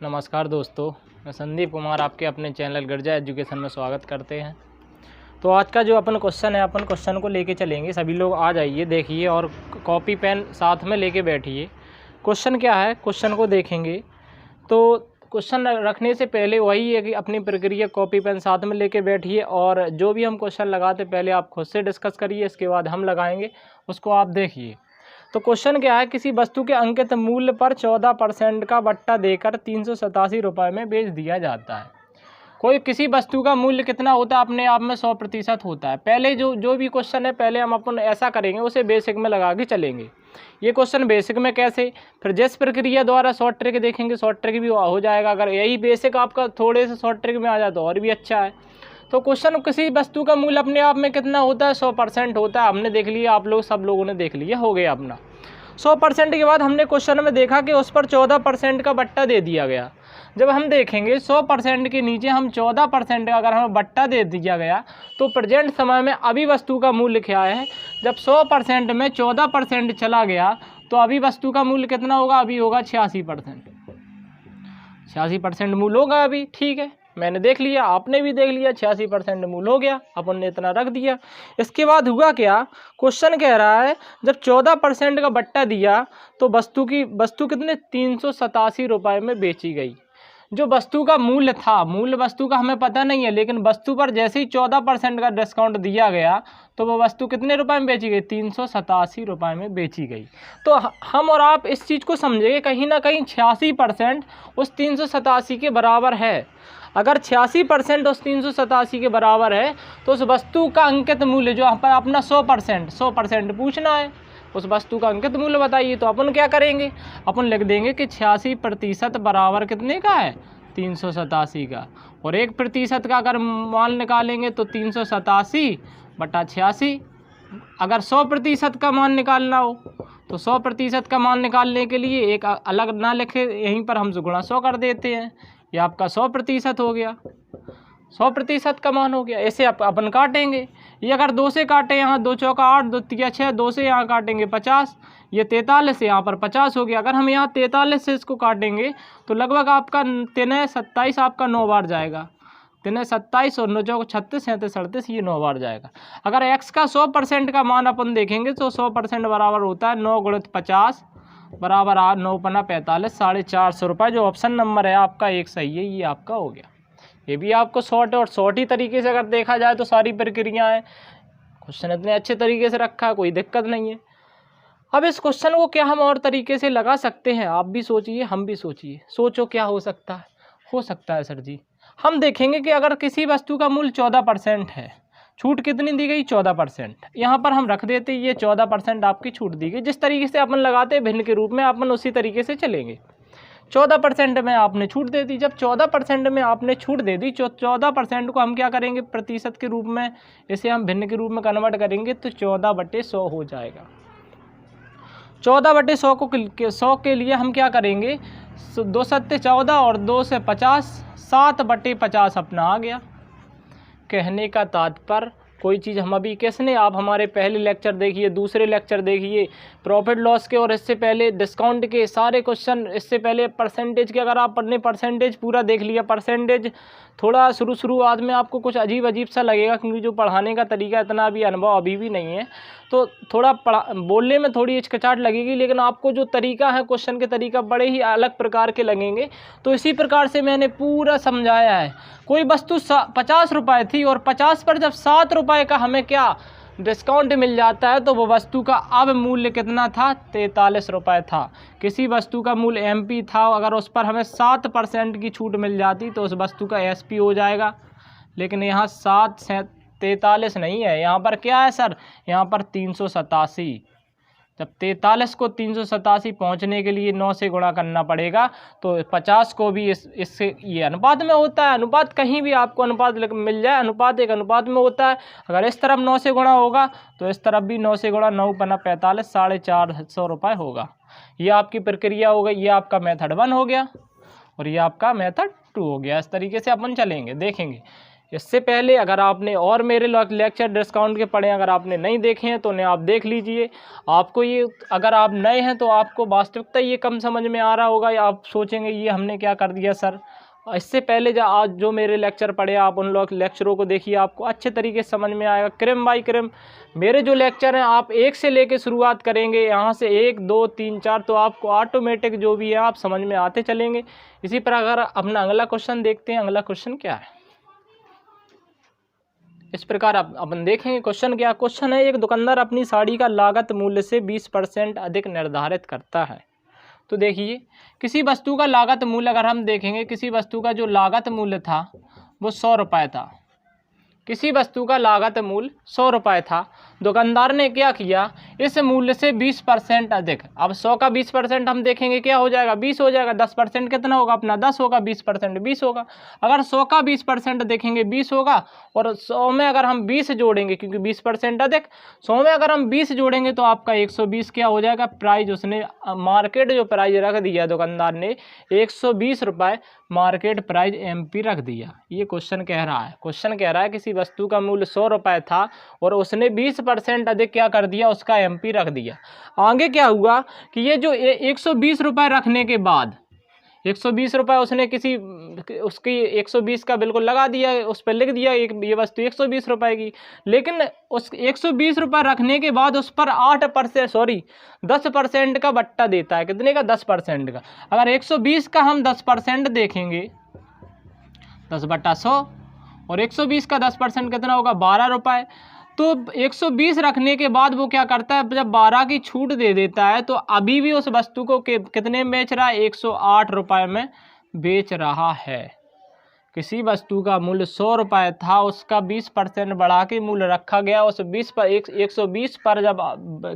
नमस्कार दोस्तों, मैं संदीप कुमार आपके अपने चैनल गर्जा एजुकेशन में स्वागत करते हैं। तो आज का जो अपन क्वेश्चन है, अपन क्वेश्चन को लेके चलेंगे। सभी लोग आ जाइए, देखिए और कॉपी पेन साथ में लेके बैठिए। क्वेश्चन क्या है, क्वेश्चन को देखेंगे। तो क्वेश्चन रखने से पहले वही है कि अपनी प्रक्रिया कॉपी पेन साथ में लेके बैठिए और जो भी हम क्वेश्चन लगाते पहले आप खुद से डिस्कस करिए, इसके बाद हम लगाएंगे, उसको आप देखिए। तो क्वेश्चन क्या है, किसी वस्तु के अंकित मूल्य पर 14% का बट्टा देकर 387 रुपये में बेच दिया जाता है। कोई किसी वस्तु का मूल्य कितना होता है, अपने आप में 100% होता है। पहले जो भी क्वेश्चन है, पहले हम अपन ऐसा करेंगे, उसे बेसिक में लगा के चलेंगे। ये क्वेश्चन बेसिक में कैसे, फिर जिस प्रक्रिया द्वारा शॉर्ट ट्रिक देखेंगे, शॉर्ट ट्रिक भी हो जाएगा। अगर यही बेसिक आपका थोड़े से शॉर्ट ट्रिक में आ जाए तो और भी अच्छा है। तो क्वेश्चन, किसी वस्तु का मूल्य अपने आप में कितना होता है, 100% होता है। हमने देख लिया, आप लोग सब लोगों ने देख लिया, हो गया अपना 100%। के बाद हमने क्वेश्चन में देखा कि उस पर 14% का बट्टा दे दिया गया। जब हम देखेंगे 100% के नीचे हम 14% का अगर हमें बट्टा दे दिया गया, तो प्रेजेंट समय में अभी वस्तु का मूल्य क्या है। जब 100% में 14% चला गया तो अभी वस्तु का मूल्य कितना होगा, अभी होगा 86%। 86% मूल्य होगा अभी, ठीक है। मैंने देख लिया, आपने भी देख लिया, 86% मूल्य हो गया, अपन ने इतना रख दिया। इसके बाद हुआ क्या, क्वेश्चन कह रहा है जब 14% का बट्टा दिया तो वस्तु कितने 387 रुपये में बेची गई। जो वस्तु का मूल्य था, मूल्य वस्तु का हमें पता नहीं है, लेकिन वस्तु पर जैसे ही 14% का डिस्काउंट दिया गया तो वो वस्तु कितने रुपए में बेची गई, 387 रुपये में बेची गई। तो हम और आप इस चीज़ को समझेंगे, कहीं ना कहीं 86% उस 387 के बराबर है। अगर 86% उस 387 के बराबर है तो उस वस्तु का अंकित मूल्य, जो पर अपना 100% पूछना है, उस वस्तु का अंकित मूल्य बताइए। तो अपन क्या करेंगे, अपन लिख देंगे कि 86% बराबर कितने का है, 387 का। और 1% का अगर मान निकालेंगे तो 387 बटा 86। अगर 100% का मान निकालना हो तो 100% का मान निकालने के लिए एक अलग ना लिखे, यहीं पर हम गुणा 100 कर देते हैं। ये आपका 100% हो गया, 100% का मान हो गया। ऐसे अपन काटेंगे। ये अगर 2 से काटे, यहाँ 2 चौका 8, 2 तिया 6, 2 से यहाँ काटेंगे 50, ये 43 से यहाँ पर 50 हो गया। अगर हम यहाँ 43 से इसको काटेंगे तो लगभग आपका 3 27 आपका 9 बार जाएगा। 3 27 और 9 चौक 36, 37 38, ये 9 बार जाएगा। अगर x का 100% का मान अपन देखेंगे तो 100% बराबर होता है 9 × 50 बराबर 9 × 45, 450 रुपये। जो ऑप्शन नंबर है आपका एक सही है, ये आपका हो गया। ये भी आपको शॉर्ट और शॉर्ट ही तरीके से अगर देखा जाए तो सारी प्रक्रियाएं, क्वेश्चन इतने अच्छे तरीके से रखा है, कोई दिक्कत नहीं है। अब इस क्वेश्चन को क्या हम और तरीके से लगा सकते हैं, आप भी सोचिए, हम भी सोचिए। सोचो क्या हो सकता है। हो सकता है सर जी, हम देखेंगे कि अगर किसी वस्तु का मूल्य 14% है, छूट कितनी दी गई, 14%। यहाँ पर हम रख देते, ये 14% आपकी छूट दी गई। जिस तरीके से अपन लगाते हैं भिन्न के रूप में, अपन उसी तरीके से चलेंगे। 14% में आपने छूट दे दी। जब 14% में आपने छूट दे दी, 14% को हम क्या करेंगे, प्रतिशत के रूप में, इसे हम भिन्न के रूप में कन्वर्ट करेंगे तो 14/100 हो जाएगा। 14/100 को 100 के लिए हम क्या करेंगे, 2 सत्ते 14 और 2 से 50, 7/50 अपना आ गया। कहने का तात्पर्य, कोई चीज़ हम अभी किसने, आप हमारे पहले लेक्चर देखिए, दूसरे लेक्चर देखिए प्रॉफिट लॉस के, और इससे पहले डिस्काउंट के सारे क्वेश्चन, इससे पहले परसेंटेज के, अगर आप पढ़ने परसेंटेज पूरा देख लिया। परसेंटेज थोड़ा शुरुआत में आपको कुछ अजीब सा लगेगा, क्योंकि जो पढ़ाने का तरीका, इतना भी अनुभव अभी भी नहीं है, तो थोड़ा बोलने में थोड़ी हिचकिचाहट लगेगी, लेकिन आपको जो तरीका है, क्वेश्चन के तरीका बड़े ही अलग प्रकार के लगेंगे। तो इसी प्रकार से मैंने पूरा समझाया है। कोई वस्तु 50 रुपये थी और 50 पर जब 7 रुपये का हमें क्या डिस्काउंट मिल जाता है तो वो वस्तु का अब मूल्य कितना था, 43 रुपये था। किसी वस्तु का मूल्य MP था, अगर उस पर हमें 7% की छूट मिल जाती तो उस वस्तु का SP हो जाएगा। लेकिन यहाँ 43 नहीं है, यहाँ पर क्या है सर, यहाँ पर 387। जब 43 को 387 पहुँचने के लिए 9 से गुणा करना पड़ेगा, तो 50 को भी इससे, ये अनुपात में होता है। अनुपात कहीं भी आपको अनुपात मिल जाए, अनुपात एक अनुपात में होता है। अगर इस तरफ 9 से गुणा होगा तो इस तरफ भी 9 से गुणा, 9 × 45, 450 रुपये होगा। ये आपकी प्रक्रिया हो गई, ये आपका मेथड 1 हो गया और ये आपका मेथड 2 हो गया। इस तरीके से अपन चलेंगे, देखेंगे। इससे पहले अगर आपने और मेरे लेक्चर डिस्काउंट के पढ़े, अगर आपने नहीं देखे हैं तो उन्हें आप देख लीजिए। आपको ये, अगर आप नए हैं तो आपको वास्तविकता ये कम समझ में आ रहा होगा, या आप सोचेंगे ये हमने क्या कर दिया सर। इससे पहले आज जो मेरे लेक्चर पढ़े आप उन लेक्चरों को देखिए, आपको अच्छे तरीके से समझ में आएगा। क्रिम बाई क्रिम मेरे जो लेक्चर हैं आप 1 से लेके शुरुआत करेंगे, यहाँ से 1 2 3 4, तो आपको ऑटोमेटिक जो भी है आप समझ में आते चलेंगे। इसी प्रकार अपना अगला क्वेश्चन देखते हैं। अगला क्वेश्चन क्या है, इस प्रकार अपन देखेंगे। क्वेश्चन क्या, क्वेश्चन है एक दुकानदार अपनी साड़ी का लागत मूल्य से 20% अधिक निर्धारित करता है। तो देखिए, किसी वस्तु का लागत मूल्य अगर हम देखेंगे, किसी वस्तु का जो लागत मूल्य था वो 100 रुपये था। किसी वस्तु का लागत मूल्य 100 रुपये था। दुकानदार ने क्या किया, इस मूल्य से 20% अधिक। अब 100 का 20% हम देखेंगे क्या हो जाएगा, 20 हो जाएगा। 10% कितना होगा अपना, 10 होगा। 20% 20 होगा। अगर 100 का 20% देखेंगे 20 होगा, और 100 में अगर हम 20 जोड़ेंगे, क्योंकि 20% अधिक, 100 में अगर हम 20 जोड़ेंगे तो आपका 120 क्या हो जाएगा प्राइस। उसने मार्केट जो प्राइस रख दिया दुकानदार ने 120 रुपये मार्केट प्राइस MP रख दिया। ये क्वेश्चन कह रहा है। क्वेश्चन कह रहा है किसी वस्तु का मूल्य 100 रुपये था और उसने 20% अधिक क्या कर दिया, उसका MP रख दिया। आगे क्या हुआ कि ये जो 120 रुपये रखने के बाद 120 रुपये उसने किसी उसकी 120 का बिल्कुल लगा दिया, उस पर लिख दिया ये वस्तु 120 रुपये की। लेकिन उस 120 रुपये रखने के बाद उस पर 10% का बट्टा देता है। कितने का, 10% का। अगर 120 का हम 10% देखेंगे, 10/100, और 120 का 10% कितना होगा, 12 रुपये। तो 120 रखने के बाद वो क्या करता है, जब 12 की छूट दे देता है तो अभी भी उस वस्तु को कितने में बेच रहा है, 108 रुपये में बेच रहा है। किसी वस्तु का मूल्य 100 रुपये था, उसका 20% बढ़ा के मूल्य रखा गया। उस 120 पर जब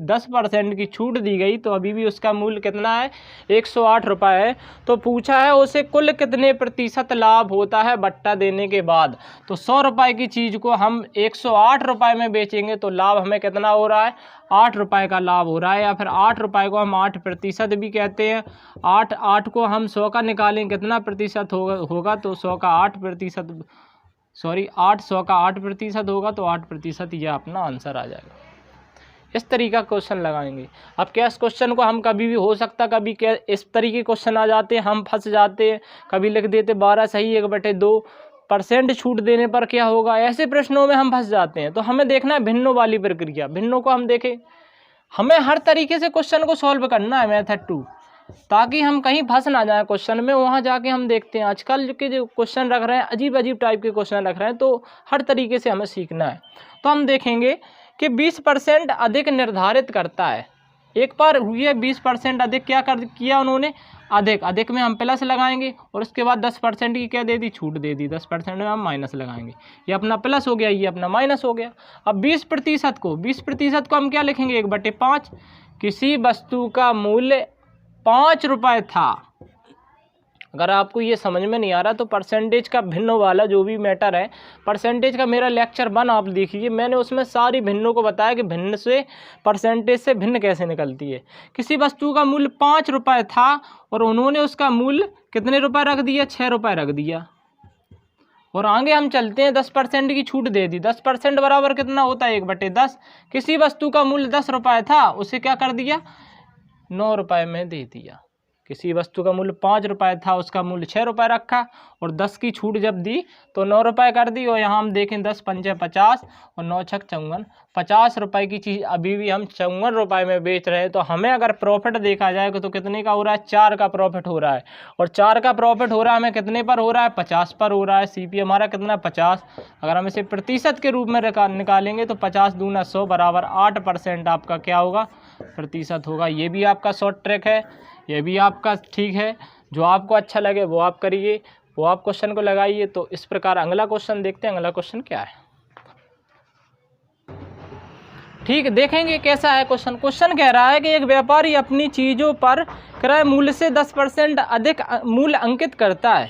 10% की छूट दी गई तो अभी भी उसका मूल्य कितना है, 108 रुपये है। तो पूछा है उसे कुल कितने प्रतिशत लाभ होता है बट्टा देने के बाद। तो 100 रुपये की चीज़ को हम 108 रुपये में बेचेंगे तो लाभ हमें कितना हो रहा है, 8 रुपये का लाभ हो रहा है। या फिर 8 रुपये को हम 8% भी कहते हैं। 8 को हम 100 का निकालें कितना प्रतिशत होगा तो 100 का 8%, सॉरी 100 का 8% होगा तो 8% यह अपना आंसर आ जाएगा। इस तरीका क्वेश्चन लगाएंगे। अब क्या इस क्वेश्चन को हम कभी भी हो सकता, कभी क्या इस तरीके क्वेश्चन आ जाते हैं, हम फंस जाते हैं। कभी लिख देते 12 सही 1/2% छूट देने पर क्या होगा, ऐसे प्रश्नों में हम फंस जाते हैं। तो हमें देखना है भिन्नों वाली प्रक्रिया। भिन्नों को हम देखें, हमें हर तरीके से क्वेश्चन को सॉल्व करना है मेथड 2, ताकि हम कहीं फंस ना जाए क्वेश्चन में। वहाँ जाके हम देखते हैं आजकल के जो क्वेश्चन रख रहे हैं, अजीब अजीब टाइप के क्वेश्चन रख रहे हैं, तो हर तरीके से हमें सीखना है। तो हम देखेंगे कि 20% अधिक निर्धारित करता है। एक बार हुई है 20% अधिक, क्या किया उन्होंने, अधिक में हम प्लस लगाएंगे, और उसके बाद 10% की क्या दे दी, छूट दे दी। 10% में हम माइनस लगाएंगे, ये अपना प्लस हो गया, ये अपना माइनस हो गया। अब 20% को हम क्या लिखेंगे, 1/5। किसी वस्तु का मूल्य 5 रुपये था। अगर आपको ये समझ में नहीं आ रहा तो परसेंटेज का भिन्नों वाला जो भी मैटर है, परसेंटेज का मेरा लेक्चर 1 आप देखिए, मैंने उसमें सारी भिन्नों को बताया कि भिन्न से परसेंटेज से भिन्न कैसे निकलती है। किसी वस्तु का मूल्य 5 रुपये था और उन्होंने उसका मूल्य कितने रुपये रख दिया, 6 रुपये रख दिया। और आगे हम चलते हैं, 10% की छूट दे दी। 10% बराबर कितना होता है, 1/10। किसी वस्तु का मूल्य 10 रुपये था, उसे क्या कर दिया, 9 रुपये में दे दिया। किसी वस्तु का मूल्य 5 रुपये था, उसका मूल्य 6 रुपये रखा, और 10 की छूट जब दी तो 9 रुपये कर दी। और यहाँ हम देखें 10 पंचे 50 और 9 छक 54, 50 रुपये की चीज़ अभी भी हम 54 रुपये में बेच रहे हैं। तो हमें अगर प्रॉफिट देखा जाए तो कितने का हो रहा है, 4 का प्रॉफिट हो रहा है। और 4 का प्रॉफिट हो रहा है हमें कितने पर हो रहा है, 50 पर हो रहा है। CP हमारा कितना, 50। अगर हम इसे प्रतिशत के रूप में निकालेंगे तो 50 दूना 100 बराबर 8% आपका क्या होगा, प्रतिशत होगा। ये भी आपका शॉर्ट ट्रिक है, ये भी आपका ठीक है। जो आपको अच्छा लगे वो आप करिए, वो आप क्वेश्चन को लगाइए। तो इस प्रकार अगला क्वेश्चन देखते हैं। अगला क्वेश्चन क्या है, ठीक देखेंगे कैसा है क्वेश्चन। क्वेश्चन कह रहा है कि एक व्यापारी अपनी चीज़ों पर क्रय मूल्य से 10% अधिक मूल्य अंकित करता है।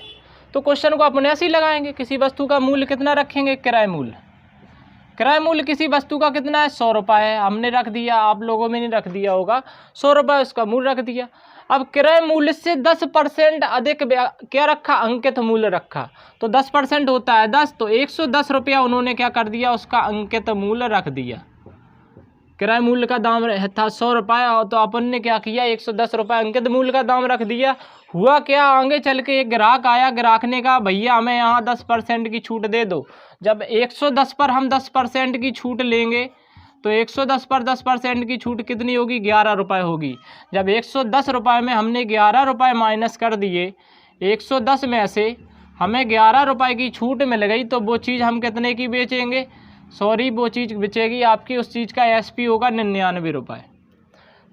तो क्वेश्चन को अपन ऐसे ही लगाएंगे, किसी वस्तु का मूल्य कितना रखेंगे, क्रय मूल्य। क्रय मूल्य किसी वस्तु का कितना है, 100 रुपये है, हमने रख दिया, आप लोगों में नहीं रख दिया होगा, 100 रुपये उसका मूल्य रख दिया। अब क्रय मूल्य से 10% अधिक क्या रखा, अंकित मूल्य रखा, तो 10% होता है 10, तो 110 रुपया उन्होंने क्या कर दिया, उसका अंकित मूल्य रख दिया। क्रय मूल्य का दाम था 100 रुपये, तो अपन ने क्या किया, 110 रुपये अंकित मूल्य का दाम रख दिया। हुआ क्या, आगे चल के एक ग्राहक आया, ग्राहक ने कहा भैया हमें यहाँ 10% की छूट दे दो। जब 110 पर हम 10% की छूट लेंगे तो 110 पर 10% की छूट कितनी होगी, 11 रुपये होगी। जब 110 रुपये में हमने 11 रुपये माइनस कर दिए, 110 में से हमें 11 रुपये की छूट मिल गई, तो वो चीज़ हम कितने की बेचेंगे, सॉरी वो चीज़ बेचेगी आपकी, उस चीज़ का एसपी होगा 99 रुपये।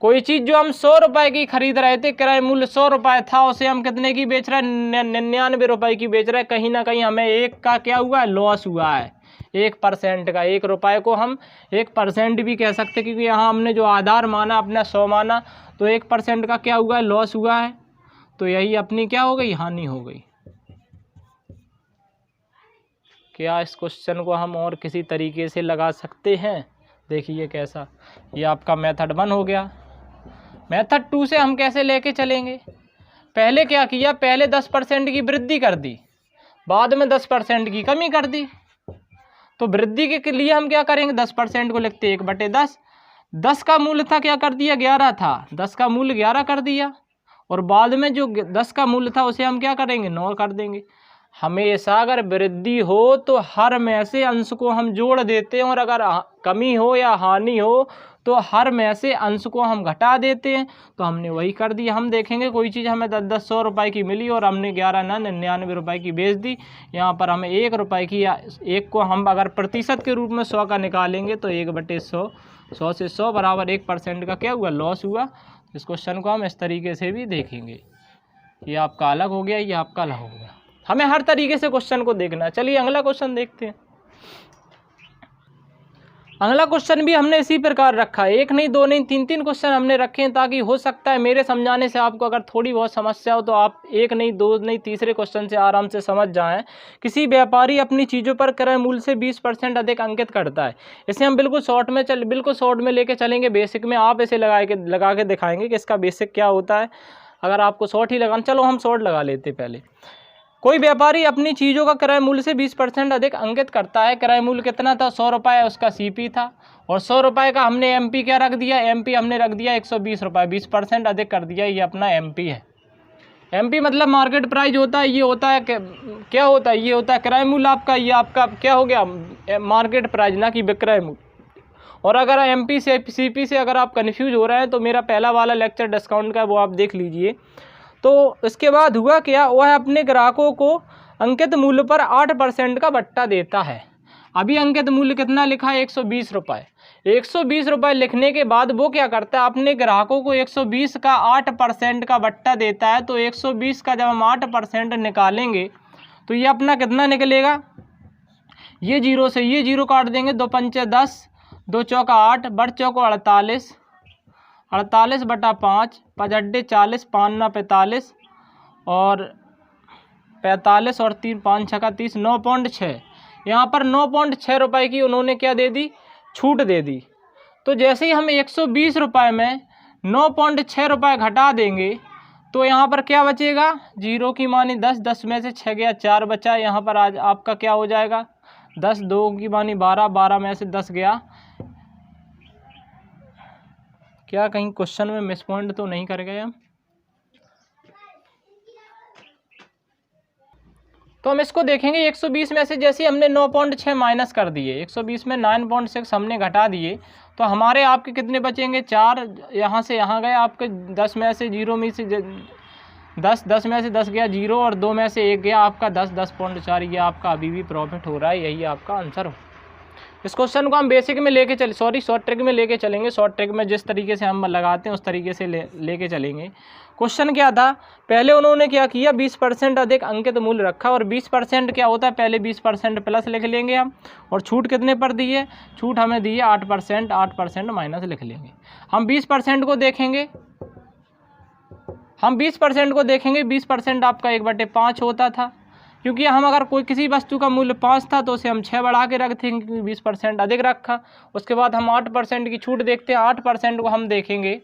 कोई चीज़ जो हम 100 रुपये की खरीद रहे थे, क्रय मूल्य 100 रुपये था, उसे हम कितने की बेच रहे हैं, 99 रुपये की बेच रहे हैं। कहीं ना कहीं हमें एक का क्या हुआ है, लॉस हुआ है, 1% का। 1 रुपये को हम 1% भी कह सकते, क्योंकि यहाँ हमने जो आधार माना अपना 100 माना, तो 1% का क्या हुआ है, लॉस हुआ है। तो यही अपनी क्या हो गई, हानि हो गई। क्या इस क्वेश्चन को हम और किसी तरीके से लगा सकते हैं, देखिए कैसा, ये आपका मेथड 1 हो गया। मेथड 2 से हम कैसे लेके चलेंगे, पहले क्या किया, पहले 10% की वृद्धि कर दी, बाद में 10% की कमी कर दी। तो वृद्धि के लिए हम क्या करेंगे, 10% को लिखते 1/10, 10 का मूल्य था क्या कर दिया, 11 था, 10 का मूल्य 11 कर दिया, और बाद में जो 10 का मूल्य था उसे हम क्या करेंगे, 9 कर देंगे। हमेशा अगर वृद्धि हो तो हर में से अंश को हम जोड़ देते हैं, और अगर कमी हो या हानि हो तो हर में से अंश को हम घटा देते हैं। तो हमने वही कर दिया। हम देखेंगे कोई चीज़ हमें 10-100 रुपये की मिली और हमने 11 ना 99 रुपये की बेच दी। यहाँ पर हमें 1 रुपये की, या 1 को हम अगर प्रतिशत के रूप में 100 का निकालेंगे तो 1/100, 100 से 100 बराबर 1% का क्या हुआ, लॉस हुआ। इस क्वेश्चन को हम इस तरीके से भी देखेंगे। ये आपका अलग हो गया, ये आपका अलग हो गया। हमें हर तरीके से क्वेश्चन को देखना है। चलिए अगला क्वेश्चन देखते हैं। अगला क्वेश्चन भी हमने इसी प्रकार रखा है, 1 नहीं 2 नहीं 3 क्वेश्चन हमने रखे हैं, ताकि हो सकता है मेरे समझाने से आपको अगर थोड़ी बहुत समस्या हो तो आप 1 नहीं 2 नहीं तीसरे क्वेश्चन से आराम से समझ जाएं। किसी व्यापारी अपनी चीज़ों पर क्रय मूल्य से 20% अधिक अंकित करता है। इसे हम बिल्कुल शॉर्ट में लेके चलेंगे। बेसिक में आप इसे लगा के दिखाएंगे कि इसका बेसिक क्या होता है। अगर आपको शॉर्ट ही लगाना, चलो हम शॉर्ट लगा लेते पहले। कोई व्यापारी अपनी चीज़ों का क्रय मूल्य से 20% अधिक अंकित करता है। क्रय मूल्य कितना था, 100 रुपये, उसका सीपी था, और 100 रुपये का हमने एमपी क्या रख दिया, एमपी हमने रख दिया 120 रुपये, 20% अधिक कर दिया। ये अपना एमपी है। एमपी मतलब मार्केट प्राइस होता है। ये होता है क्या होता है, ये होता है क्रय मूल्य आपका। ये आपका क्या हो गया, मार्केट प्राइस, ना कि विक्रय मूल्य। और अगर एमपी से सीपी से अगर आप कन्फ्यूज हो रहे हैं तो मेरा पहला वाला लेक्चर डिस्काउंट का वो आप देख लीजिए। तो इसके बाद हुआ क्या, वह अपने ग्राहकों को अंकित मूल्य पर 8% का बट्टा देता है। अभी अंकित मूल्य कितना लिखा है, 120 रुपये। 120 रुपये लिखने के बाद वो क्या करता है, अपने ग्राहकों को 120 का 8% का बट्टा देता है। तो 120 का जब हम 8% निकालेंगे तो ये अपना कितना निकलेगा, ये 0 से ये 0 काट देंगे, 2 पंचे 10, 2 चौका 8, बड़ चौको 48, 48/5, 5 अड्डे 40, 5 ना 45, और 45 और 3 5 छक्का 30, 9.6। यहाँ पर 9.6 रुपये की उन्होंने क्या दे दी, छूट दे दी। तो जैसे ही हम 120 रुपये में 9.6 रुपये घटा देंगे तो यहाँ पर क्या बचेगा, 0 की मानी 10, 10 में से 6 गया, 4 बचा। यहाँ पर आज आपका क्या हो जाएगा, 10, 2 की मानी 12, 12 में से 10 गया। क्या कहीं क्वेश्चन में मिस पॉइंट तो नहीं कर गए हम? तो हम इसको देखेंगे। 120 में से जैसे हमने 9.6 माइनस कर दिए, 120 में 9.6 हमने घटा दिए, तो हमारे आपके कितने बचेंगे, 4। यहाँ से यहाँ गए आपके 10 में से 0 में से 10 में से 10 गया 0, और 2 में से 1 गया आपका 10, 10.4। ये आपका अभी भी प्रॉफिट हो रहा है, यही आपका आंसर हो। इस क्वेश्चन को हम बेसिक में लेके चले, शॉर्ट ट्रिक में लेके चलेंगे। शॉर्ट ट्रिक में जिस तरीके से हम लगाते हैं उस तरीके से लेके चलेंगे। क्वेश्चन क्या था, पहले उन्होंने क्या किया, 20% अधिक अंकित मूल्य रखा, और 20% क्या होता है, पहले 20% प्लस लिख लेंगे हम, और छूट कितने पर दी है, छूट हमें दी है 8%, 8% माइनस लिख लेंगे। हम 20% को देखेंगे, 20% आपका 1/5 होता था। क्योंकि हम अगर कोई किसी वस्तु का मूल्य 5 था तो उसे हम 6 बढ़ा के रखते हैं क्योंकि 20% अधिक रखा। उसके बाद हम 8% की छूट देखते हैं। 8% को हम देखेंगे,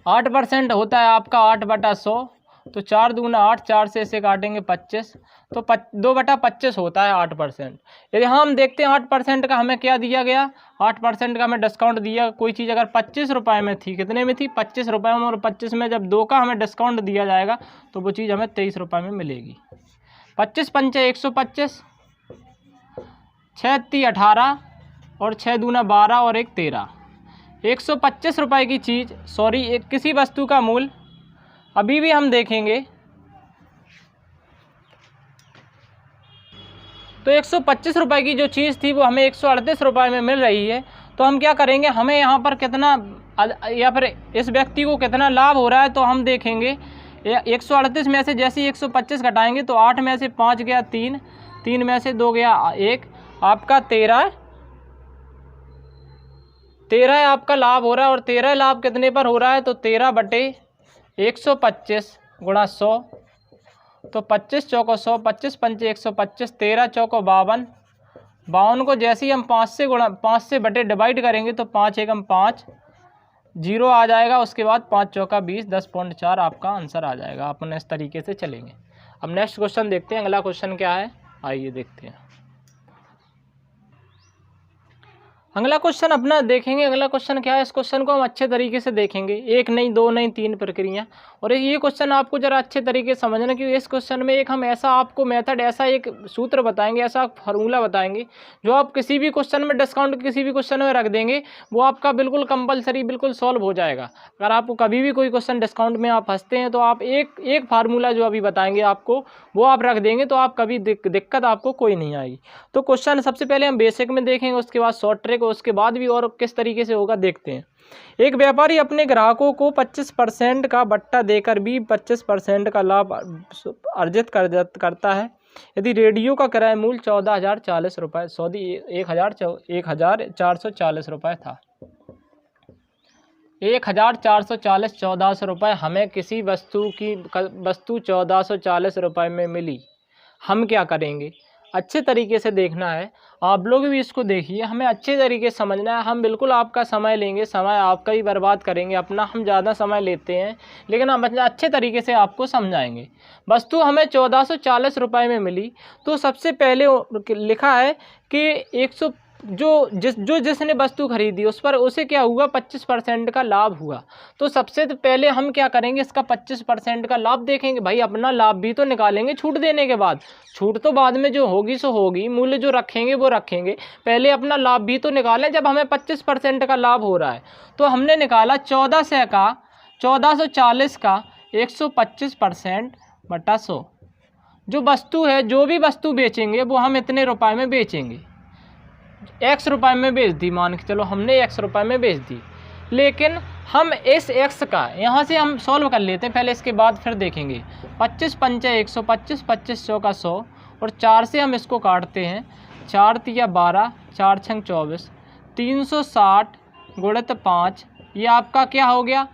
8% होता है आपका 8/100, तो 4 दूना 8, 4 से इसे काटेंगे 25, तो 2/25 होता है 8%। यदि हम देखते हैं 8% का हमें क्या दिया गया, 8% का हमें डिस्काउंट दिया। कोई चीज़ अगर 25 रुपये में थी, कितने में थी, 25 रुपये में, और 25 में जब 2 का हमें डिस्काउंट दिया जाएगा तो वो चीज़ हमें 23 रुपये में मिलेगी। 25 पंचे 125, 6 × 3 = 18 और 6 दूना 12 और 1 13। 125 रुपये की चीज़, सॉरी किसी वस्तु का मूल्य अभी भी हम देखेंगे तो 125 रुपये की जो चीज़ थी वो हमें 138 रुपये में मिल रही है। तो हम क्या करेंगे, हमें यहाँ पर कितना या फिर इस व्यक्ति को कितना लाभ हो रहा है, तो हम देखेंगे 138 में से जैसे ही 125 घटाएंगे तो 8 में से 5 गया 3, 3 में से 2 गया 1, आपका 13 आपका लाभ हो रहा है। और 13 लाभ कितने पर हो रहा है, तो 13/125 गुणा 100, तो 25 चौको 100, 25 पंचे 125, 13 चौको 52, 52 को जैसे ही हम 5 से बटे डिवाइड करेंगे तो 5 एकम 5, 0 आ जाएगा। उसके बाद 5 चौका 20, 10.4 आपका आंसर आ जाएगा। अपन इस तरीके से चलेंगे। अब नेक्स्ट क्वेश्चन देखते हैं, अगला क्वेश्चन क्या है, आइए देखते हैं। अगला क्वेश्चन अपना देखेंगे, अगला क्वेश्चन क्या है, इस क्वेश्चन को हम अच्छे तरीके से देखेंगे। 1 नहीं, 2 नहीं, 3 प्रक्रिया। और ये क्वेश्चन आपको जरा अच्छे तरीके से समझना, क्योंकि इस क्वेश्चन में एक हम ऐसा आपको मेथड, ऐसा एक सूत्र बताएंगे, ऐसा फार्मूला बताएंगे जो आप किसी भी क्वेश्चन में डिस्काउंट किसी भी क्वेश्चन में रख देंगे, वो आपका बिल्कुल कंपलसरी बिल्कुल सॉल्व हो जाएगा। अगर आपको कभी भी कोई क्वेश्चन डिस्काउंट में आप फंसते हैं तो आप एक फार्मूला जो अभी बताएंगे आपको, वो आप रख देंगे तो आप कभी दिक्कत आपको कोई नहीं आएगी। तो क्वेश्चन सबसे पहले हम बेसिक में देखेंगे, उसके बाद शॉर्ट ट्रिक, उसके बाद भी और किस तरीके से होगा देखते हैं। एक व्यापारी अपने ग्राहकों को 25% का बट्टा देकर भी 25% का लाभ अर्जित करता है। यदि रेडियो का क्रय मूल्य 14,040 रुपये, 1,440 रुपये था, 1,440 1400 रुपये हमें किसी वस्तु 1440 रुपये में मिली। हम क्या करेंगे, अच्छे तरीके से देखना है, आप लोग भी इसको देखिए, हमें अच्छे तरीके से समझना है। हम बिल्कुल आपका समय लेंगे, समय आपका ही बर्बाद करेंगे अपना, हम ज़्यादा समय लेते हैं, लेकिन हम अच्छे तरीके से आपको समझाएंगे। वस्तु हमें 1440 रुपये में मिली, तो सबसे पहले लिखा है कि जिसने वस्तु खरीदी उस पर उसे क्या हुआ, 25% का लाभ हुआ। तो सबसे पहले हम क्या करेंगे, इसका 25% का लाभ देखेंगे। भाई अपना लाभ भी तो निकालेंगे छूट देने के बाद, छूट तो बाद में जो होगी सो होगी, मूल्य जो रखेंगे वो रखेंगे, पहले अपना लाभ भी तो निकालें। जब हमें 25% का लाभ हो रहा है तो हमने निकाला 1440 का 125% बटा 100। जो वस्तु है, जो भी वस्तु बेचेंगे वो हम इतने रुपए में बेचेंगे, x रुपए में बेच दी, मान के चलो हमने x रुपए में बेच दी। लेकिन हम इस x का यहाँ से हम सॉल्व कर लेते हैं पहले, इसके बाद फिर देखेंगे। 25 पंचे 125, 25 चौका 100 और 4 से हम इसको काटते हैं, 4 तिया 12, 4 छंग 24, 360 गुणित 5, ये आपका क्या हो गया,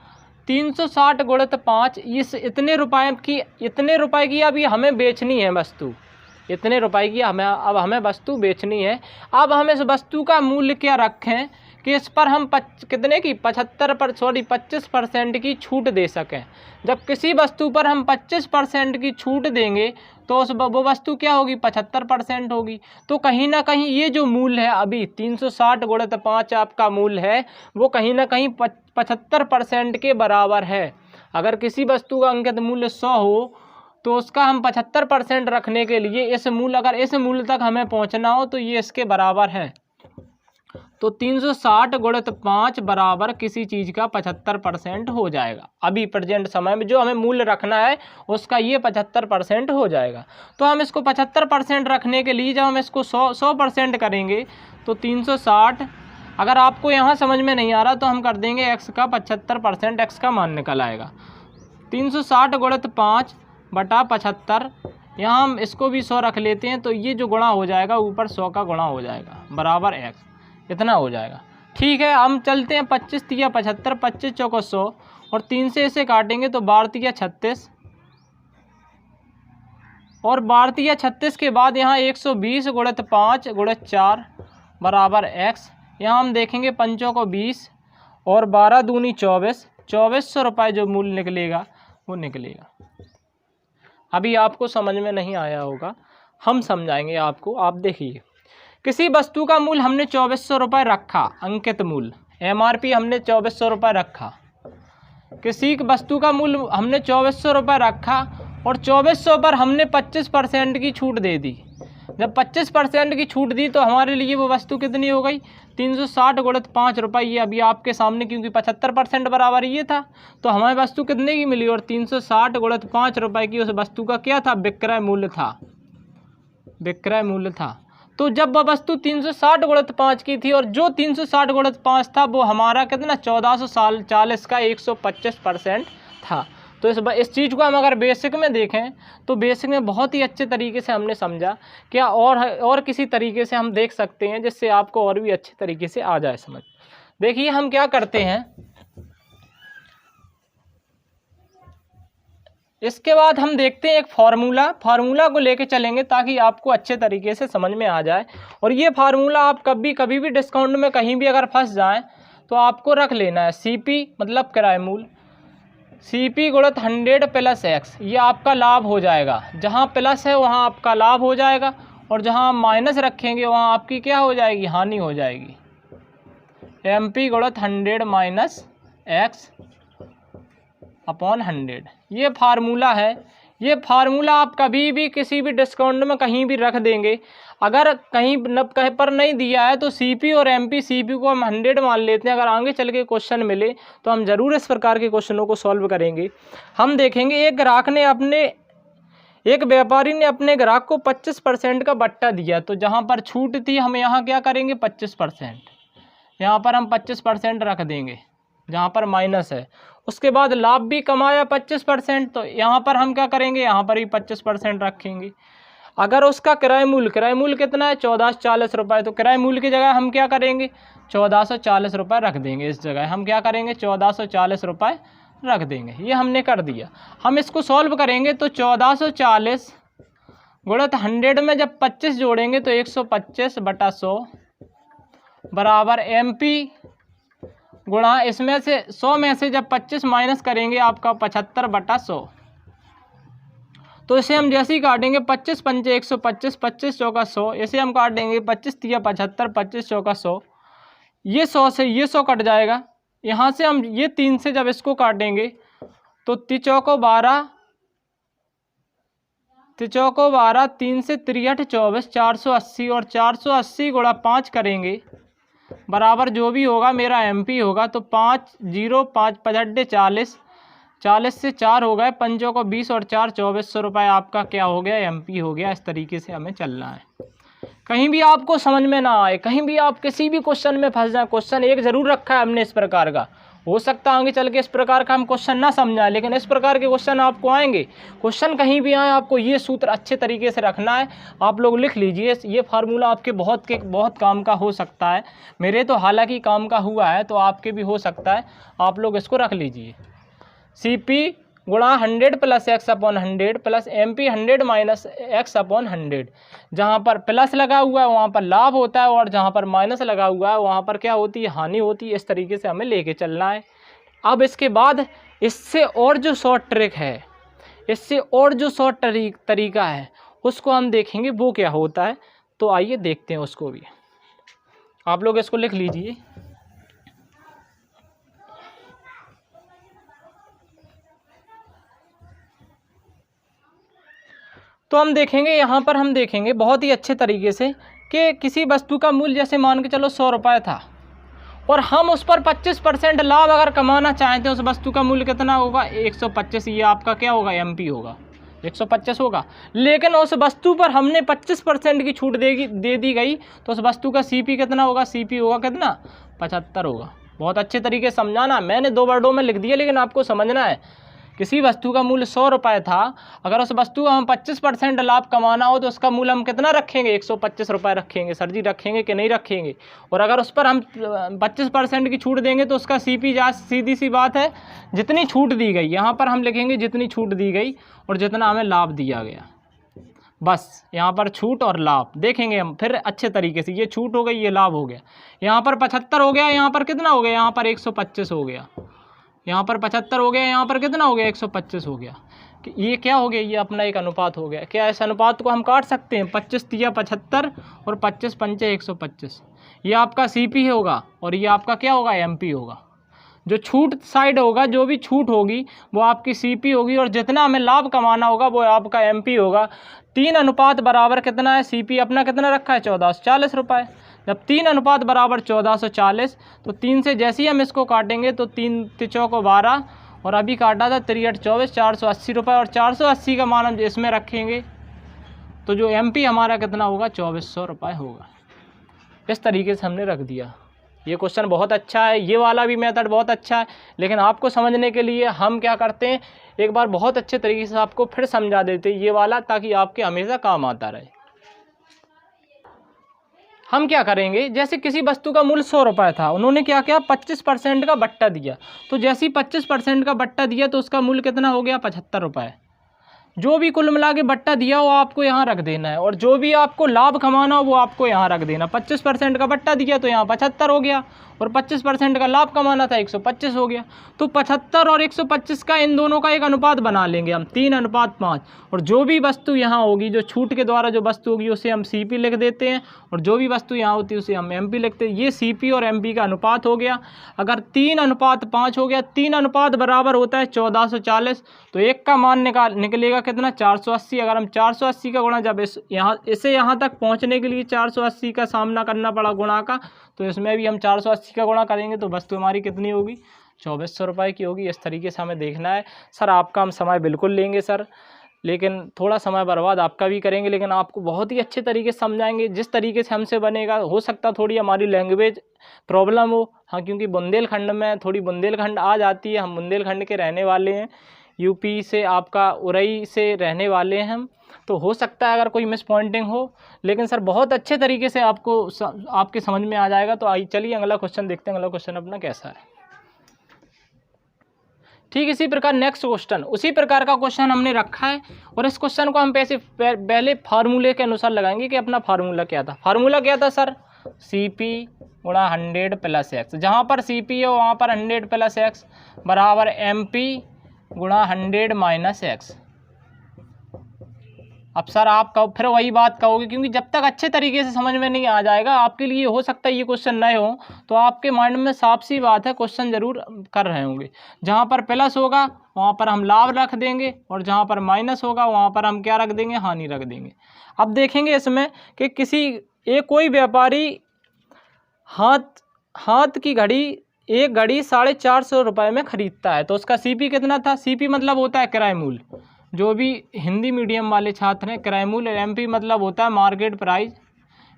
360 गुणित 5। इस इतने रुपए की अभी हमें बेचनी है वस्तु, इतने रुपए की हमें वस्तु बेचनी है। अब हम इस वस्तु का मूल्य क्या रखें कि इस पर हम कितने की 25% की छूट दे सकें। जब किसी वस्तु पर हम 25% की छूट देंगे तो वो वस्तु क्या होगी, 75% होगी। तो कहीं ना कहीं ये जो मूल्य है अभी 360 गुणित 5 आपका मूल्य है, वो कहीं ना कहीं 75% के बराबर है। अगर किसी वस्तु का अंकित मूल्य 100 हो तो उसका हम 75% रखने के लिए अगर इस मूल्य तक हमें पहुंचना हो तो ये इसके बराबर है। तो 360 गुणित 5 बराबर किसी चीज़ का 75% हो जाएगा। अभी प्रेजेंट समय में जो हमें मूल्य रखना है उसका ये 75% हो जाएगा। तो हम इसको 75% रखने के लिए जब हम इसको 100% करेंगे तो 360, अगर आपको यहाँ समझ में नहीं आ रहा तो हम कर देंगे x का 75%, x का मान निकल आएगा। 360 गुणित 5 बटा 75, यहाँ हम इसको भी 100 रख लेते हैं, तो ये जो गुणा हो जाएगा ऊपर 100 का गुणा हो जाएगा बराबर x, इतना हो जाएगा। ठीक है, हम चलते हैं 25 तिया 75, 25 चौको 100 और 3 से इसे काटेंगे तो 12 तिया 36, और भारतीय 36 के बाद यहाँ 120 गुणित 5 गुणित 4 बराबर x। यहाँ हम देखेंगे 5 को 20 और 12 दूनी 24, 2400 रुपये जो मूल्य निकलेगा वो निकलेगा। अभी आपको समझ में नहीं आया होगा, हम समझाएंगे आपको। आप देखिए, किसी वस्तु का मूल्य हमने 2400 रुपये रखा, अंकित मूल्य MRP हमने 2400 रुपये रखा। किसी वस्तु का मूल्य हमने 2400 रुपये रखा और 2400 पर हमने 25% की छूट दे दी। जब 25% की छूट दी तो हमारे लिए वो वस्तु कितनी हो गई? 360 गुणित 5 रुपये। ये अभी आपके सामने, क्योंकि 75% बराबर ये था, तो हमें वस्तु कितने की मिली? और 360 गुणित 5 रुपये की उस वस्तु का क्या था? विक्रय मूल्य था, विक्रय मूल्य था। तो जब वह वस्तु 360 गुणित 5 की थी और जो 360 गुणित 5 था वो हमारा कितना? 1440 का 125% था। तो इस चीज़ को हम अगर बेसिक में देखें तो बेसिक में बहुत ही अच्छे तरीके से हमने समझा। क्या और किसी तरीके से हम देख सकते हैं जिससे आपको और भी अच्छे तरीके से आ जाए समझ? देखिए हम क्या करते हैं, इसके बाद हम देखते हैं एक फार्मूला को लेके चलेंगे ताकि आपको अच्छे तरीके से समझ में आ जाए। और ये फार्मूला आप कभी भी डिस्काउंट में कहीं भी अगर फंस जाएं तो आपको रख लेना है। CP मतलब किराए मूल्य, CP गुणित 100 प्लस x, ये आपका लाभ हो जाएगा। जहाँ प्लस है वहाँ आपका लाभ हो जाएगा और जहाँ माइनस रखेंगे वहाँ आपकी क्या हो जाएगी? हानि हो जाएगी। MP गुणित 100 माइनस x अपॉन 100, ये फार्मूला है। ये फार्मूला आप कभी भी किसी भी डिस्काउंट में कहीं भी रख देंगे। अगर कहीं पर नहीं दिया है तो CP और MP, CP को हम 100 मान लेते हैं। अगर आगे चल के क्वेश्चन मिले तो हम ज़रूर इस प्रकार के क्वेश्चनों को सॉल्व करेंगे। हम देखेंगे एक व्यापारी ने अपने ग्राहक को 25% का बट्टा दिया, तो जहाँ पर छूट थी हम यहाँ क्या करेंगे? 25%, यहाँ पर हम 25% रख देंगे जहाँ पर माइनस है। उसके बाद लाभ भी कमाया 25%, तो यहाँ पर हम क्या करेंगे? यहाँ पर ही 25% रखेंगे। अगर उसका किराए मूल्य कितना है? 1440 रुपये, तो किराए मूल्य की जगह हम क्या करेंगे? 1440 रुपये रख देंगे। इस जगह हम क्या करेंगे? 1440 रुपये रख देंगे। ये हमने कर दिया। हम इसको सॉल्व करेंगे तो 1440 गुणित 100 में जब 25 जोड़ेंगे तो 125/100 बराबर MP गुणा इसमें से 100 में से जब 25 माइनस करेंगे आपका 75/100। तो इसे हम जैसे ही काटेंगे 25 पंचे 125, 25 चौका 100, इसे हम काट देंगे 25 तिया 75, 25 चौका 100। ये 100 से ये 100 कट जाएगा। यहाँ से हम ये 3 से जब इसको काटेंगे तो 3 चौको 12, 3 से 63 24, 480 और 480 गुणा 5 करेंगे बराबर जो भी होगा मेरा MP होगा। तो 5 0 5 5 40, 40 से 4 हो गए, 5 को 20 और 4 2400 रुपये आपका क्या हो गया? MP हो गया। इस तरीके से हमें चलना है। कहीं भी आपको समझ में ना आए, कहीं भी आप किसी भी क्वेश्चन में फंस जाए, क्वेश्चन एक ज़रूर रखा है हमने इस प्रकार का। हो सकता है आगे चल के इस प्रकार का हम क्वेश्चन ना समझाएं, लेकिन इस प्रकार के क्वेश्चन आपको आएंगे। क्वेश्चन कहीं भी आए आपको ये सूत्र अच्छे तरीके से रखना है। आप लोग लिख लीजिए, ये फार्मूला आपके बहुत काम का हो सकता है। मेरे तो हालांकि काम का हुआ है, तो आपके भी हो सकता है। आप लोग इसको रख लीजिए। CP गुणा 100 plus x upon 100 plus MP 100 minus x upon 100। जहाँ पर प्लस लगा हुआ है वहाँ पर लाभ होता है और जहाँ पर माइनस लगा हुआ है वहाँ पर क्या होती है? हानि होती है। इस तरीके से हमें लेके चलना है। अब इसके बाद इससे और जो शॉर्ट ट्रिक है, इससे और जो शॉर्ट तरीका है उसको हम देखेंगे वो क्या होता है। तो आइए देखते हैं उसको भी। आप लोग इसको लिख लीजिए। तो हम देखेंगे, यहाँ पर हम देखेंगे बहुत ही अच्छे तरीके से कि किसी वस्तु का मूल्य जैसे मान के चलो 100 रुपये था और हम उस पर 25% लाभ अगर कमाना चाहते हैं, उस वस्तु का मूल्य कितना होगा? 125। ये आपका क्या होगा? MP होगा, 125 होगा। लेकिन उस वस्तु पर हमने 25% की छूट दे दी गई, तो उस वस्तु का CP कितना होगा? CP होगा कितना? 75 होगा। बहुत अच्छे तरीके से समझाना। मैंने 2 वर्डों में लिख दिया, लेकिन आपको समझना है। किसी वस्तु का मूल्य 100 रुपये था, अगर उस वस्तु का हम 25% लाभ कमाना हो तो उसका मूल्य हम कितना रखेंगे? 125 रुपये रखेंगे। सर जी रखेंगे कि नहीं रखेंगे? और अगर उस पर हम 25% की छूट देंगे तो उसका CP सीधी सी बात है, जितनी छूट दी गई, यहाँ पर हम लिखेंगे जितनी छूट दी गई और जितना हमें लाभ दिया गया। बस यहाँ पर छूट और लाभ देखेंगे हम फिर अच्छे तरीके से। ये छूट हो गई, ये लाभ हो गया। यहाँ पर 75 हो गया, यहाँ पर कितना हो गया, यहाँ पर 125 हो गया। यहाँ पर 75 हो गया, यहाँ पर कितना हो गया, 125 हो गया। कि ये क्या हो गया, ये अपना एक अनुपात हो गया। क्या इस अनुपात को हम काट सकते हैं? 25 तिया 75 और 25 पंचे 125। ये आपका CP होगा और ये आपका क्या होगा, MP होगा। जो छूट साइड होगा, जो भी छूट होगी वो आपकी CP होगी और जितना हमें लाभ कमाना होगा वो आपका MP होगा। 3 अनुपात बराबर कितना है, CP अपना कितना रखा है, 1440 रुपये। जब 3 अनुपात बराबर 1440 तो 3 से जैसे ही हम इसको काटेंगे तो 3 तिचौ को 12 और अभी काटा था 3 8 24, 480 रुपये। और 480 का मान हम इसमें रखेंगे तो जो MP हमारा कितना होगा, 2400 रुपये होगा। इस तरीके से हमने रख दिया। ये क्वेश्चन बहुत अच्छा है, ये वाला भी मेथड बहुत अच्छा है, लेकिन आपको समझने के लिए हम क्या करते हैं, एक बार बहुत अच्छे तरीके से आपको फिर समझा देते हैं ये वाला, ताकि आपके हमेशा काम आता रहे। हम क्या करेंगे, जैसे किसी वस्तु का मूल्य 100 रुपये था, उन्होंने क्या किया, 25% का बट्टा दिया। तो जैसे ही 25% का बट्टा दिया तो उसका मूल्य कितना हो गया, 75 रुपये। जो भी कुल मिला के बट्टा दिया वो आपको यहाँ रख देना है और जो भी आपको लाभ कमाना हो वो आपको यहाँ रख देना। 25% का बट्टा दिया तो यहाँ 75 हो गया और 25% का लाभ कमाना था 125 हो गया। तो 75 और 125 का इन दोनों का एक अनुपात बना लेंगे हम, 3:5। और जो भी वस्तु यहाँ होगी, जो छूट के द्वारा जो वस्तु होगी उसे हम CP लिख देते हैं और जो भी वस्तु यहाँ होती है उसे हम MP लिखते हैं। ये CP और MP का अनुपात हो गया। अगर 3:5 हो गया, 3 अनुपात बराबर होता है 1440, तो एक का मान निकलेगा कितना, 480। अगर हम 480 का गुणा, जब इसे यहाँ तक पहुँचने के लिए 480 का सामना करना पड़ा गुणा का, तो इसमें भी हम 480 का गुणा करेंगे तो वस्तु हमारी कितनी होगी, 2400 रुपये की होगी। इस तरीके से हमें देखना है। सर आपका हम समय बिल्कुल लेंगे सर, लेकिन थोड़ा समय बर्बाद आपका भी करेंगे, लेकिन आपको बहुत ही अच्छे तरीके से समझाएंगे जिस तरीके से हमसे बनेगा। हो सकता थोड़ी हमारी लैंग्वेज प्रॉब्लम हो, हाँ, क्योंकि बुंदेलखंड में थोड़ी बुंदेलखंड आ जाती है। हम बुंदेलखंड के रहने वाले हैं, UP से आपका उरई से रहने वाले हैं हम, तो हो सकता है अगर कोई मिस पॉइंटिंग हो, लेकिन सर बहुत अच्छे तरीके से आपको आपके समझ में आ जाएगा। तो आइए चलिए अगला क्वेश्चन देखते हैं, अगला क्वेश्चन अपना कैसा है। ठीक, इसी प्रकार नेक्स्ट क्वेश्चन, उसी प्रकार का क्वेश्चन हमने रखा है और इस क्वेश्चन को हम पहले फार्मूले के अनुसार लगाएंगे कि अपना फार्मूला क्या था। फार्मूला क्या था सर, CP गुणा 100 + x। जहाँ पर CP है वहाँ पर 100 + x बराबर MP गुणा 100 - x। अब सर आप फिर वही बात कहोगे, क्योंकि जब तक अच्छे तरीके से समझ में नहीं आ जाएगा आपके लिए, हो सकता है ये क्वेश्चन नए हो तो आपके माइंड में साफ सी बात है क्वेश्चन जरूर कर रहे होंगे। जहाँ पर प्लस होगा वहाँ पर हम लाभ रख देंगे और जहाँ पर माइनस होगा वहाँ पर हम क्या रख देंगे, हानि रख देंगे। अब देखेंगे इसमें कि कोई व्यापारी हाथ की घड़ी, एक घड़ी 450 रुपये में ख़रीदता है, तो उसका CP कितना था। CP मतलब होता है किराए मूल्य। जो भी हिंदी मीडियम वाले छात्र हैं, किराए मूल्य। MP मतलब होता है मार्केट प्राइस,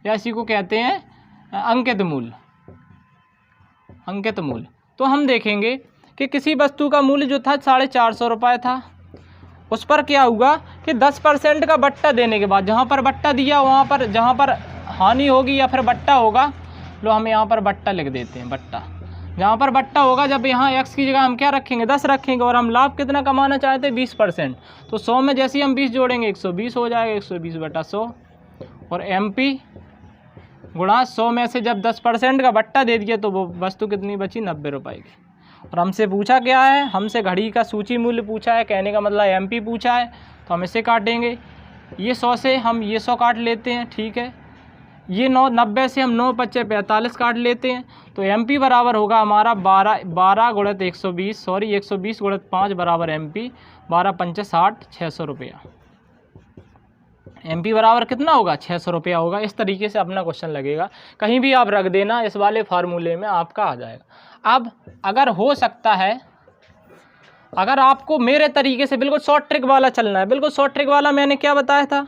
या इसी को कहते हैं अंकित मूल्य। अंकित मूल्य। तो हम देखेंगे कि किसी वस्तु का मूल्य जो था 450 रुपये था, उस पर क्या हुआ कि 10% का बट्टा देने के बाद, जहाँ पर बट्टा दिया वहाँ पर, जहाँ पर हानि होगी या फिर बट्टा होगा, लो हम यहाँ पर बट्टा लिख देते हैं, बट्टा। जहाँ पर बट्टा होगा, जब यहाँ x की जगह हम क्या रखेंगे, 10 रखेंगे और हम लाभ कितना कमाना चाहते हैं, 20%। तो 100 में जैसे ही हम 20 जोड़ेंगे 120 हो जाएगा, 120/100। और MP गुणा 100 में से जब 10% का बट्टा दे दिया तो वो वस्तु कितनी बची, 90 रुपये की। और हमसे पूछा क्या है, हमसे घड़ी का सूची मूल्य पूछा है, कहने का मतलब MP पूछा है, तो हम इसे काटेंगे। ये 100 से हम ये 100 काट लेते हैं, ठीक है। ये 90 से हम 9 × 5 = 45 काट लेते हैं, तो MP बराबर होगा हमारा 12 × 120, सॉरी 120 × 5 बराबर MP, 12 × 5 = 60, 600 रुपया। MP बराबर कितना होगा, 600 रुपया होगा। इस तरीके से अपना क्वेश्चन लगेगा, कहीं भी आप रख देना, इस वाले फार्मूले में आपका आ जाएगा। अब अगर हो सकता है, अगर आपको मेरे तरीके से बिल्कुल शॉर्ट ट्रिक वाला चलना है, बिल्कुल शॉर्ट ट्रिक वाला मैंने क्या बताया था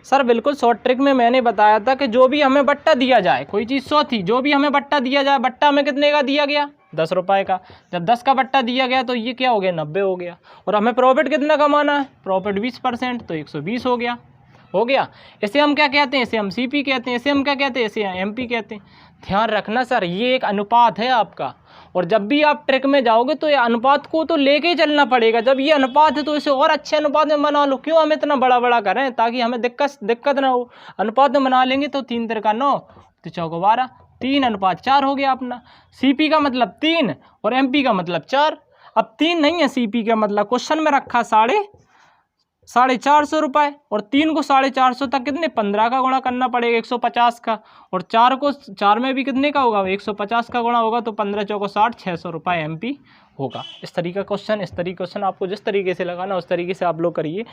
सर, बिल्कुल शॉर्ट ट्रिक में मैंने बताया था कि जो भी हमें बट्टा दिया जाए, कोई चीज़ 100 थी, जो भी हमें बट्टा दिया जाए, बट्टा हमें कितने का दिया गया, 10 रुपये का। जब 10 का बट्टा दिया गया तो ये क्या हो गया, 90 हो गया। और हमें प्रॉफिट कितना कमाना है, प्रॉफिट 20%, तो 120 हो गया। इसे हम क्या कहते हैं, इसे हम CP कहते हैं, इसे हम क्या कहते हैं, इसे MP कहते हैं। ध्यान रखना सर, ये एक अनुपात है आपका और जब भी आप ट्रिक में जाओगे तो ये अनुपात को तो लेके ही चलना पड़ेगा। जब ये अनुपात है तो इसे और अच्छे अनुपात में बना लो, क्यों हम इतना बड़ा बड़ा करें, ताकि हमें दिक्कत ना हो। अनुपात में बना लेंगे तो 3 तिरका 9, तो 4 12, 3:4 हो गया अपना। CP का मतलब 3 और MP का मतलब 4। अब 3 नहीं है CP का मतलब, क्वेश्चन में रखा 450 रुपये, और 3 को 450 तक कितने 15 का गुणा करना पड़ेगा 150 का, और 4 को 4 में भी कितने का होगा 150 का गुणा होगा, तो 15 चौको 60, 600 रुपये MP होगा। इस तरीके का क्वेश्चन आपको जिस तरीके से लगाना उस तरीके से आप लोग करिए।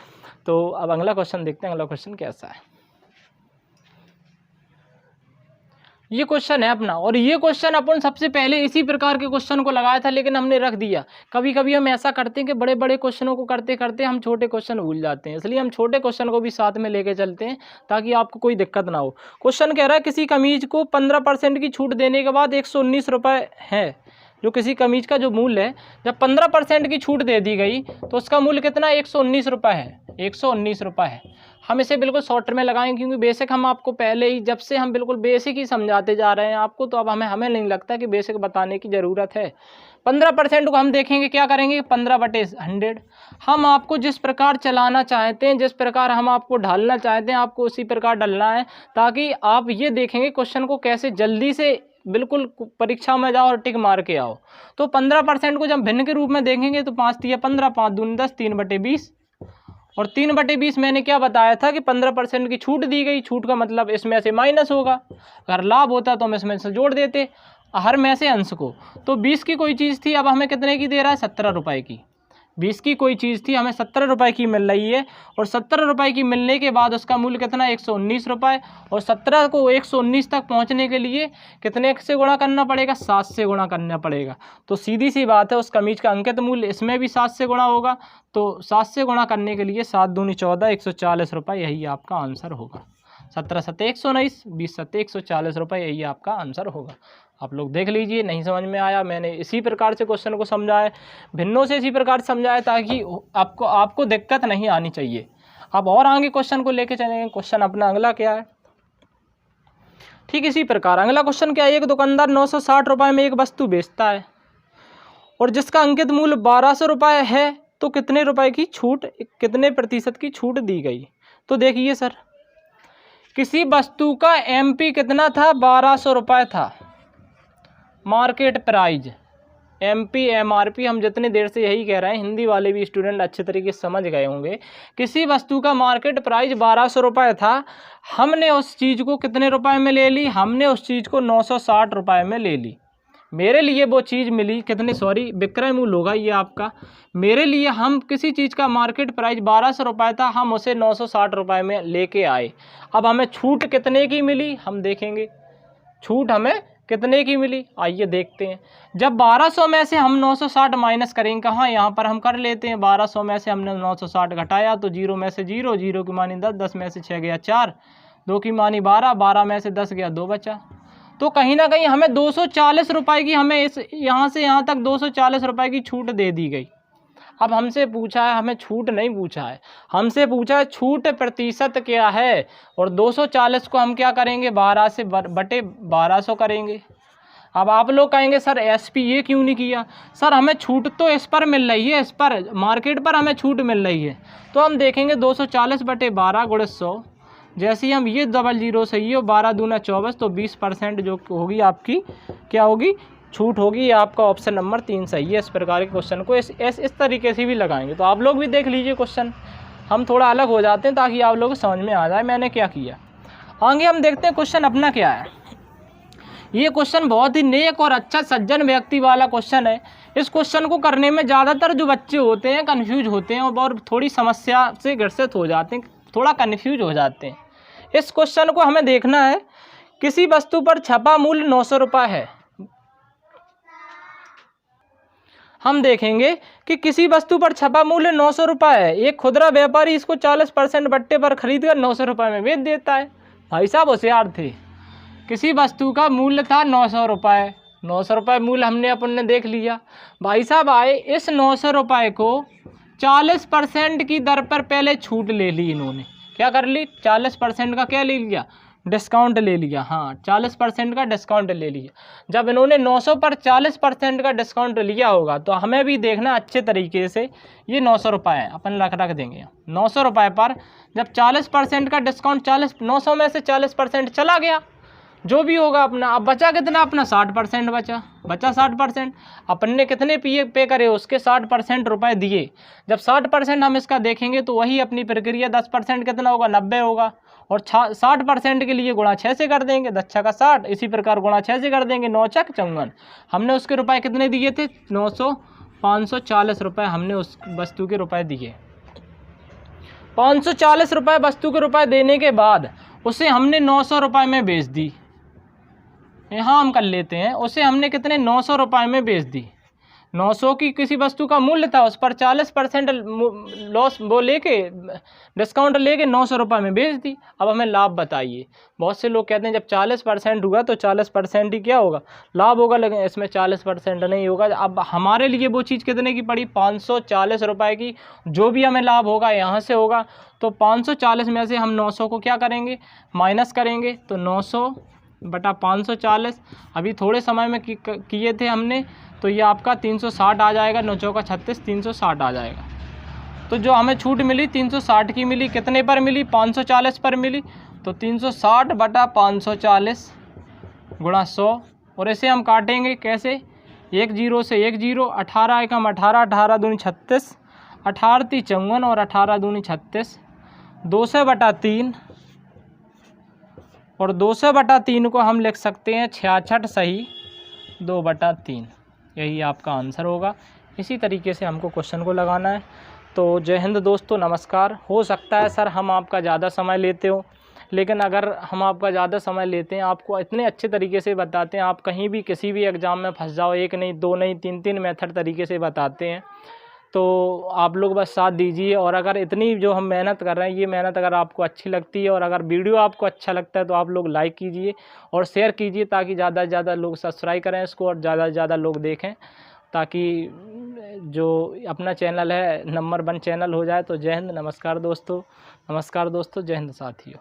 तो अब अगला क्वेश्चन देखते हैं, अगला क्वेश्चन कैसा है। ये क्वेश्चन है अपना, और ये क्वेश्चन अपन सबसे पहले इसी प्रकार के क्वेश्चन को लगाया था, लेकिन हमने रख दिया। कभी कभी हम ऐसा करते हैं कि बड़े बड़े क्वेश्चनों को करते करते हम छोटे क्वेश्चन भूल जाते हैं, इसलिए हम छोटे क्वेश्चन को भी साथ में लेके चलते हैं ताकि आपको कोई दिक्कत ना हो। क्वेश्चन कह रहा है किसी कमीज को 15% की छूट देने के बाद 119 रुपये है। जो किसी कमीज का जो मूल्य है, जब 15% की छूट दे दी गई तो उसका मूल्य कितना 119 रुपये है, 119 रुपये है। हम इसे बिल्कुल शॉर्ट में लगाएंगे, क्योंकि बेसिक हम आपको पहले ही, जब से हम बिल्कुल बेसिक ही समझाते जा रहे हैं आपको, तो अब हमें नहीं लगता कि बेसिक बताने की ज़रूरत है। 15% को हम देखेंगे क्या करेंगे, 15/100। हम आपको जिस प्रकार चलाना चाहते हैं, जिस प्रकार हम आपको ढालना चाहते हैं, आपको उसी प्रकार डलना है, ताकि आप ये देखेंगे क्वेश्चन को कैसे जल्दी से बिल्कुल परीक्षा में जाओ और टिक मार के आओ। तो 15% को जब भिन्न के रूप में देखेंगे तो 5 तिया 15, 5 दूनी 10, 3/20, और 3/20 मैंने क्या बताया था कि 15% की छूट दी गई। छूट का मतलब इसमें से माइनस होगा, अगर लाभ होता तो हम इसमें से जोड़ देते हर में से अंश को। तो 20 की कोई चीज़ थी, अब हमें कितने की दे रहा है 17 रुपये की। 20 की कोई चीज़ थी, हमें 17 रुपये की मिल रही है, और 17 रुपये की मिलने के बाद उसका मूल्य कितना 119 रुपये, और 17 को 119 तक पहुंचने के लिए कितने से गुणा करना पड़ेगा, 7 से गुणा करना पड़ेगा। तो सीधी सी बात है, उस कमीज का अंकित मूल्य इसमें भी 7 से गुणा होगा, तो 7 से गुणा करने के लिए 7 दूनी 14, 140 रुपये, यही आपका आंसर होगा। 17 सत्ते 119, 20 सत्ते 140 रुपये, यही आपका आंसर होगा। आप लोग देख लीजिए, नहीं समझ में आया मैंने इसी प्रकार से क्वेश्चन को समझाया, भिन्नों से इसी प्रकार से समझाया ताकि आपको दिक्कत नहीं आनी चाहिए। अब और आगे क्वेश्चन को लेके चलेंगे। क्वेश्चन अपना अगला क्या है, ठीक इसी प्रकार अगला क्वेश्चन क्या है, एक दुकानदार 960 रुपये में एक वस्तु बेचता है और जिसका अंकित मूल्य 1200 रुपये है, तो कितने रुपए की छूट, कितने प्रतिशत की छूट दी गई। तो देखिए सर, किसी वस्तु का MP कितना था 1200 रुपये था, मार्केट प्राइज MP MRP, हम जितनी देर से यही कह रहे हैं, हिंदी वाले भी स्टूडेंट अच्छे तरीके से समझ गए होंगे। किसी वस्तु का मार्केट प्राइस 1200 रुपये था, हमने उस चीज़ को कितने रुपए में ले ली, हमने उस चीज़ को 960 रुपये में ले ली। मेरे लिए वो चीज़ मिली कितने, विक्रय मूल्य होगा ये आपका। मेरे लिए हम किसी चीज़ का मार्केट प्राइस 1200 रुपये था, हम उसे 960 रुपये में लेके आए। अब हमें छूट कितने की मिली, हम देखेंगे छूट हमें कितने की मिली, आइए देखते हैं। जब 1200 में से हम 960 माइनस करेंगे, कहाँ यहाँ पर हम कर लेते हैं, 1200 में से हमने 960 घटाया तो 0 में से 0, 0 की मानी 10, 10 में से 6 गया 4, 2 की मानी 12, 12 में से 10 गया 2 बचा। तो कहीं ना कहीं हमें 240 रुपये की, हमें इस यहाँ से यहाँ तक 240 रुपये की छूट दे दी गई। अब हमसे पूछा है, हमें छूट नहीं पूछा है, हमसे पूछा है छूट प्रतिशत क्या है, और 240 को हम क्या करेंगे 12 से बटे 1200 करेंगे। अब आप लोग कहेंगे सर SP ये क्यों नहीं किया, सर हमें छूट तो इस पर मिल रही है, इस पर मार्केट पर हमें छूट मिल रही है। तो हम देखेंगे 240 बटे 12 गुणे 100, जैसे ही हम ये 00 सही है, 12 दूना 24, तो 20% जो होगी आपकी क्या होगी, छूट होगी। आपका ऑप्शन नंबर 3 सही है। इस प्रकार के क्वेश्चन को इस तरीके से भी लगाएंगे। तो आप लोग भी देख लीजिए क्वेश्चन, हम थोड़ा अलग हो जाते हैं ताकि आप लोगों को समझ में आ जाए मैंने क्या किया। आगे हम देखते हैं क्वेश्चन अपना क्या है। ये क्वेश्चन बहुत ही नेक और अच्छा सज्जन व्यक्ति वाला क्वेश्चन है। इस क्वेश्चन को करने में ज़्यादातर जो बच्चे होते हैं कन्फ्यूज होते हैं और थोड़ी समस्या से ग्रसित हो जाते हैं, थोड़ा कन्फ्यूज हो जाते हैं। इस क्वेश्चन को हमें देखना है, किसी वस्तु पर छपा मूल्य 900 रुपये है। हम देखेंगे कि किसी वस्तु पर छपा मूल्य 900 रुपये है, एक खुदरा व्यापारी इसको 40% बट्टे पर खरीद कर 900 रुपये में बेच देता है। भाई साहब होशियार थे, किसी वस्तु का मूल्य था 900 रुपये, 900 रुपये मूल्य हमने अपन ने देख लिया। भाई साहब आए, इस 900 रुपये को 40% की दर पर पहले छूट ले ली इन्होंने, क्या कर ली 40% का क्या ले लिया, डिस्काउंट ले लिया, हाँ 40% का डिस्काउंट ले लिया। जब इन्होंने 900 पर 40% का डिस्काउंट लिया होगा तो हमें भी देखना अच्छे तरीके से। ये 900 रुपये है, अपन रख देंगे 900 रुपये पर जब 40% का डिस्काउंट 900 में से 40% चला गया, जो भी होगा अपना, अब बचा कितना अपना 60% बचा 60%। अपन ने कितने पे करे उसके 60% रुपये दिए। जब 60% हम इसका देखेंगे तो वही अपनी प्रक्रिया 10% कितना होगा 90 होगा, और 60% के लिए गुणा 6 से कर देंगे, 10 का 60, इसी प्रकार गुणा 6 से कर देंगे, 9 चक 54। हमने उसके रुपए कितने दिए थे 540 रुपये हमने उस वस्तु के रुपए दिए। 540 रुपये वस्तु के रुपए देने के बाद उसे हमने 900 रुपये में बेच दी। यहाँ हम कर लेते हैं, उसे हमने कितने 900 रुपये में बेच दी। 900 की किसी वस्तु का मूल्य था, उस पर 40% लॉस वो लेके डिस्काउंट लेके 900 रुपये में बेच दी। अब हमें लाभ बताइए। बहुत से लोग कहते हैं जब 40% हुआ तो 40% ही क्या होगा लाभ होगा, लेकिन इसमें 40% नहीं होगा। अब हमारे लिए वो चीज़ कितने की पड़ी 540 रुपये की, जो भी हमें लाभ होगा यहाँ से होगा। तो 540 में से हम 900 को क्या करेंगे माइनस करेंगे, तो 900 बटा 540 अभी थोड़े समय में किए थे हमने, तो ये आपका 360 आ जाएगा, 9 चौका 36 360 आ जाएगा। तो जो हमें छूट मिली 360 की मिली, कितने पर मिली 540 पर मिली, तो 360 बटा 540 गुणा 100, और इसे हम काटेंगे कैसे, 1 0 से 1 0, 18 एकम 18, 18 दूनी 36, 18 × 54 और 18 दूनी 36, 200 बटा 3, और 200 बटा 3 को हम लिख सकते हैं 66 सही 2 बटा 3। यही आपका आंसर होगा। इसी तरीके से हमको क्वेश्चन को लगाना है। तो जय हिंद दोस्तों, नमस्कार। हो सकता है सर हम आपका ज़्यादा समय लेते हो, लेकिन अगर हम आपका ज़्यादा समय लेते हैं, आपको इतने अच्छे तरीके से बताते हैं, आप कहीं भी किसी भी एग्ज़ाम में फंस जाओ, एक नहीं दो नहीं तीन मेथड तरीके से बताते हैं, तो आप लोग बस साथ दीजिए। और अगर इतनी जो हम मेहनत कर रहे हैं, ये मेहनत अगर आपको अच्छी लगती है और अगर वीडियो आपको अच्छा लगता है तो आप लोग लाइक कीजिए और शेयर कीजिए, ताकि ज़्यादा से ज़्यादा लोग सब्सक्राइब करें इसको और ज़्यादा से ज़्यादा लोग देखें, ताकि जो अपना चैनल है नंबर 1 चैनल हो जाए। तो जय हिंद, नमस्कार दोस्तों, जय हिंद साथियों।